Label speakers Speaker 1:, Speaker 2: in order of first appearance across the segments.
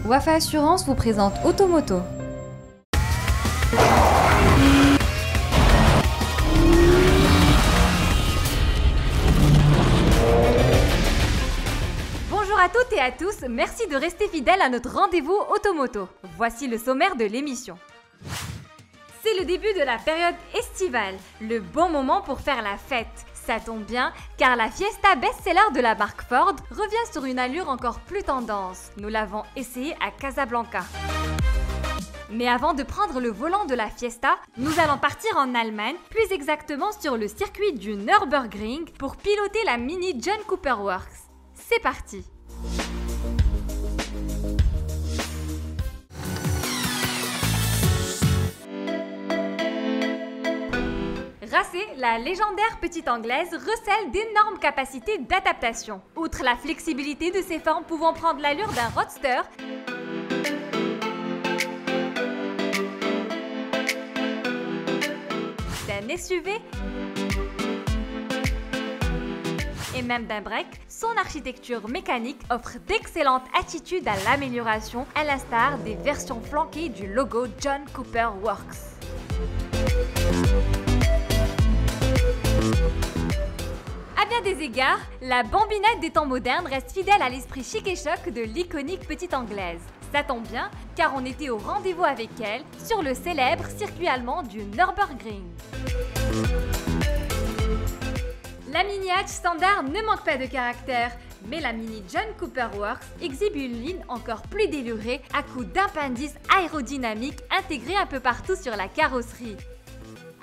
Speaker 1: Wafa Assurance vous présente Automoto. Bonjour à toutes et à tous, merci de rester fidèles à notre rendez-vous Automoto. Voici le sommaire de l'émission. C'est le début de la période estivale, le bon moment pour faire la fête. Ça tombe bien, car la Fiesta best-seller de la marque Ford revient sur une allure encore plus tendance. Nous l'avons essayé à Casablanca. Mais avant de prendre le volant de la Fiesta, nous allons partir en Allemagne, plus exactement sur le circuit du Nürburgring, pour piloter la Mini John Cooper Works. C'est parti! Racée, la légendaire petite anglaise recèle d'énormes capacités d'adaptation. Outre la flexibilité de ses formes pouvant prendre l'allure d'un roadster, d'un SUV et même d'un break, son architecture mécanique offre d'excellentes attitudes à l'amélioration, à l'instar des versions flanquées du logo John Cooper Works. À bien des égards, la bambinette des temps modernes reste fidèle à l'esprit chic et choc de l'iconique petite anglaise. Ça tombe bien, car on était au rendez-vous avec elle sur le célèbre circuit allemand du Nürburgring. La Mini Hatch standard ne manque pas de caractère, mais la Mini John Cooper Works exhibe une ligne encore plus délurée à coups d'appendices aérodynamiques intégrés un peu partout sur la carrosserie.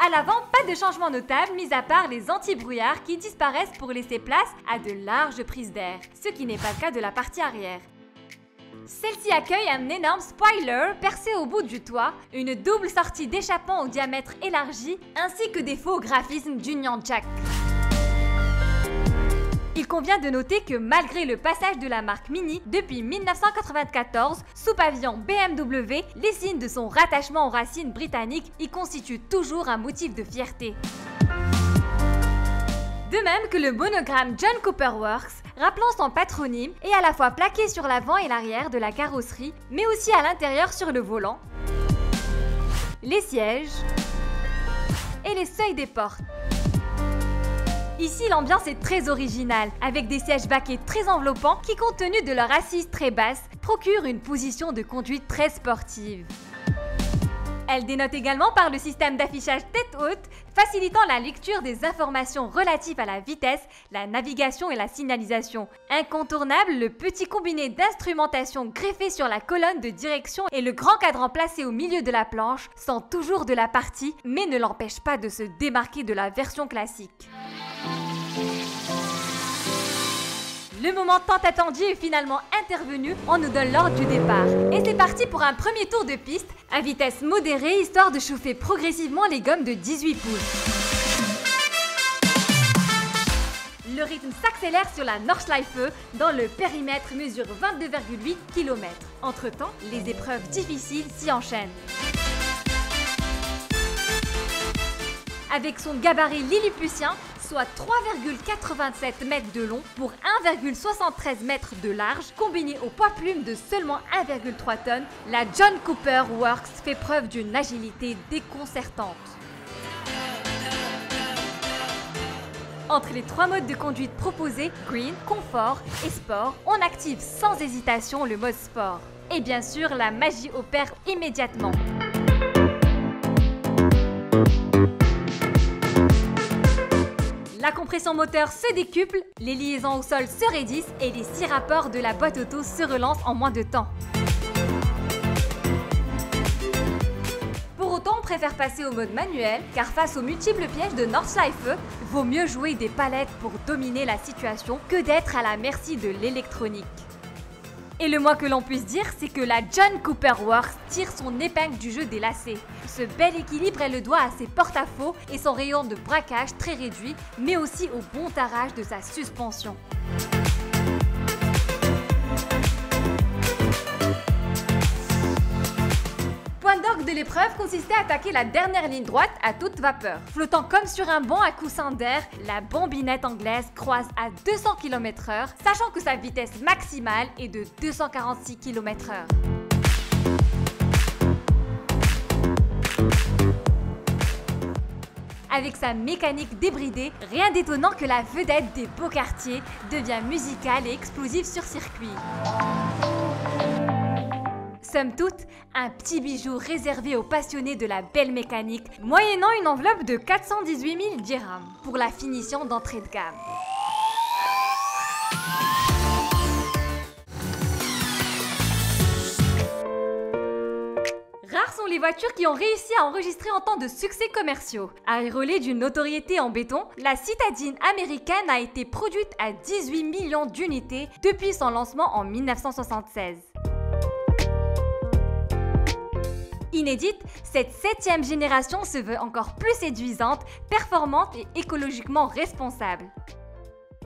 Speaker 1: À l'avant, pas de changement notable, mis à part les anti-brouillards qui disparaissent pour laisser place à de larges prises d'air, ce qui n'est pas le cas de la partie arrière. Celle-ci accueille un énorme spoiler percé au bout du toit, une double sortie d'échappement au diamètre élargi, ainsi que des faux graphismes d'Union Jack. Il convient de noter que malgré le passage de la marque Mini depuis 1994 sous pavillon BMW, les signes de son rattachement aux racines britanniques y constituent toujours un motif de fierté. De même que le monogramme John Cooper Works, rappelant son patronyme, est à la fois plaqué sur l'avant et l'arrière de la carrosserie, mais aussi à l'intérieur sur le volant, les sièges et les seuils des portes. Ici, l'ambiance est très originale, avec des sièges baquets très enveloppants qui, compte tenu de leur assise très basse, procurent une position de conduite très sportive. Elle dénote également par le système d'affichage tête haute, facilitant la lecture des informations relatives à la vitesse, la navigation et la signalisation. Incontournable, le petit combiné d'instrumentation greffé sur la colonne de direction et le grand cadran placé au milieu de la planche sont toujours de la partie, mais ne l'empêchent pas de se démarquer de la version classique. Le moment tant attendu est finalement intervenu, on nous donne l'ordre du départ. Et c'est parti pour un premier tour de piste, à vitesse modérée, histoire de chauffer progressivement les gommes de 18 pouces. Le rythme s'accélère sur la Nordschleife, dont le périmètre mesure 22,8 km. Entre-temps, les épreuves difficiles s'y enchaînent. Avec son gabarit lilliputien, soit 3,87 mètres de long pour 1,73 mètres de large, combiné au poids plume de seulement 1,3 tonnes, la John Cooper Works fait preuve d'une agilité déconcertante. Entre les trois modes de conduite proposés, Green, Confort et Sport, on active sans hésitation le mode Sport. Et bien sûr, la magie opère immédiatement. La compression moteur se décuple, les liaisons au sol se raidissent et les 6 rapports de la boîte auto se relancent en moins de temps. Pour autant, on préfère passer au mode manuel, car face aux multiples pièges de Nordschleife, vaut mieux jouer des palettes pour dominer la situation que d'être à la merci de l'électronique. Et le moins que l'on puisse dire, c'est que la John Cooper Works tire son épingle du jeu des lacets. Ce bel équilibre, elle le doit à ses porte-à-faux et son rayon de braquage très réduit, mais aussi au bon tarage de sa suspension. Point d'orgue de épreuve consistait à attaquer la dernière ligne droite à toute vapeur. Flottant comme sur un banc à coussin d'air, la bombinette anglaise croise à 200 km/h, sachant que sa vitesse maximale est de 246 km/h. Avec sa mécanique débridée, rien d'étonnant que la vedette des beaux quartiers devient musicale et explosive sur circuit. Somme toute, un petit bijou réservé aux passionnés de la belle mécanique, moyennant une enveloppe de 418 000 dirhams pour la finition d'entrée de gamme. Rares sont les voitures qui ont réussi à enregistrer autant de succès commerciaux. Auréolée d'une notoriété en béton, la citadine américaine a été produite à 18 millions d'unités depuis son lancement en 1976. Inédite, cette 7e génération se veut encore plus séduisante, performante et écologiquement responsable.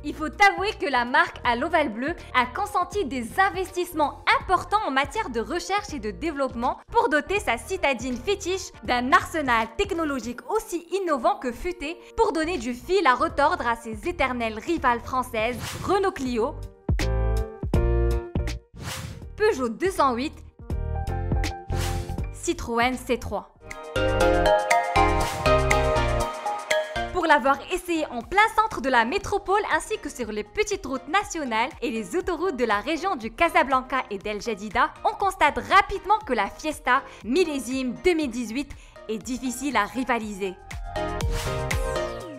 Speaker 1: Il faut avouer que la marque à l'ovale bleu a consenti des investissements importants en matière de recherche et de développement pour doter sa citadine fétiche d'un arsenal technologique aussi innovant que futé pour donner du fil à retordre à ses éternelles rivales françaises Renault Clio, Peugeot 208, Citroën C3. Pour l'avoir essayé en plein centre de la métropole ainsi que sur les petites routes nationales et les autoroutes de la région du Casablanca et d'El Jadida, on constate rapidement que la Fiesta millésime 2018 est difficile à rivaliser.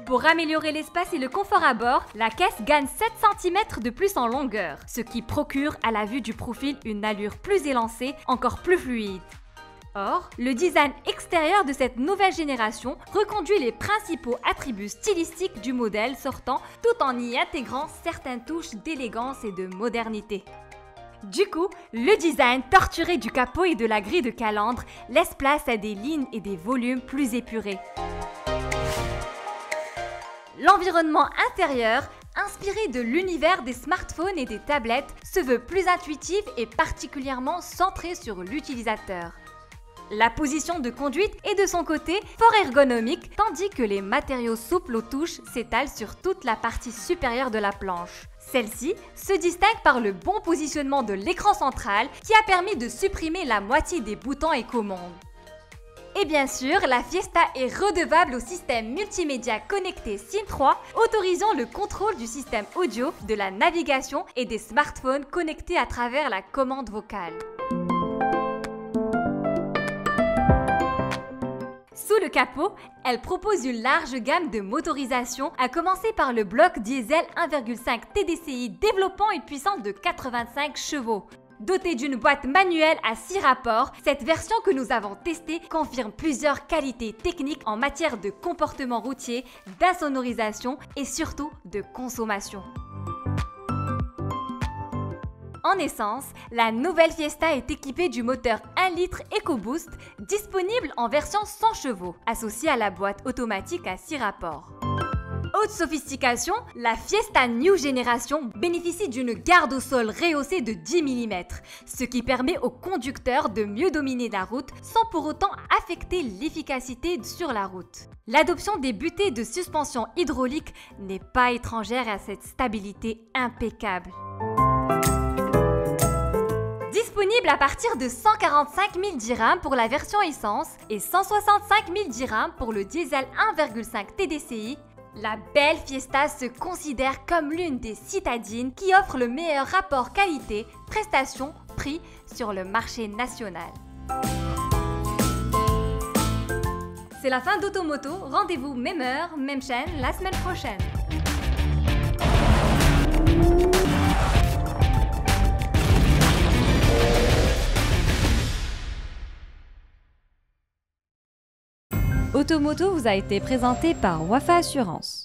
Speaker 1: Pour améliorer l'espace et le confort à bord, la caisse gagne 7 cm de plus en longueur, ce qui procure à la vue du profil une allure plus élancée, encore plus fluide. Or, le design extérieur de cette nouvelle génération reconduit les principaux attributs stylistiques du modèle sortant tout en y intégrant certaines touches d'élégance et de modernité. Du coup, le design torturé du capot et de la grille de calandre laisse place à des lignes et des volumes plus épurés. L'environnement intérieur, inspiré de l'univers des smartphones et des tablettes, se veut plus intuitif et particulièrement centré sur l'utilisateur. La position de conduite est de son côté fort ergonomique, tandis que les matériaux souples aux touches s'étalent sur toute la partie supérieure de la planche. Celle-ci se distingue par le bon positionnement de l'écran central qui a permis de supprimer la moitié des boutons et commandes. Et bien sûr, la Fiesta est redevable au système multimédia connecté SIM 3, autorisant le contrôle du système audio, de la navigation et des smartphones connectés à travers la commande vocale. Sous le capot, elle propose une large gamme de motorisation, à commencer par le bloc diesel 1,5 TDCi développant une puissance de 85 chevaux. Dotée d'une boîte manuelle à 6 rapports, cette version que nous avons testée confirme plusieurs qualités techniques en matière de comportement routier, d'insonorisation et surtout de consommation. En essence, la nouvelle Fiesta est équipée du moteur 1 litre EcoBoost, disponible en version 100 chevaux, associé à la boîte automatique à 6 rapports. Haute sophistication, la Fiesta New Generation bénéficie d'une garde au sol rehaussée de 10 mm, ce qui permet au conducteur de mieux dominer la route sans pour autant affecter l'efficacité sur la route. L'adoption des butées de suspension hydraulique n'est pas étrangère à cette stabilité impeccable. Disponible à partir de 145 000 dirhams pour la version essence et 165 000 dirhams pour le diesel 1,5 TDCi, la belle Fiesta se considère comme l'une des citadines qui offre le meilleur rapport qualité-prestation-prix sur le marché national. C'est la fin d'Automoto, rendez-vous même heure, même chaîne la semaine prochaine.
Speaker 2: Automoto vous a été présenté par Wafa Assurance.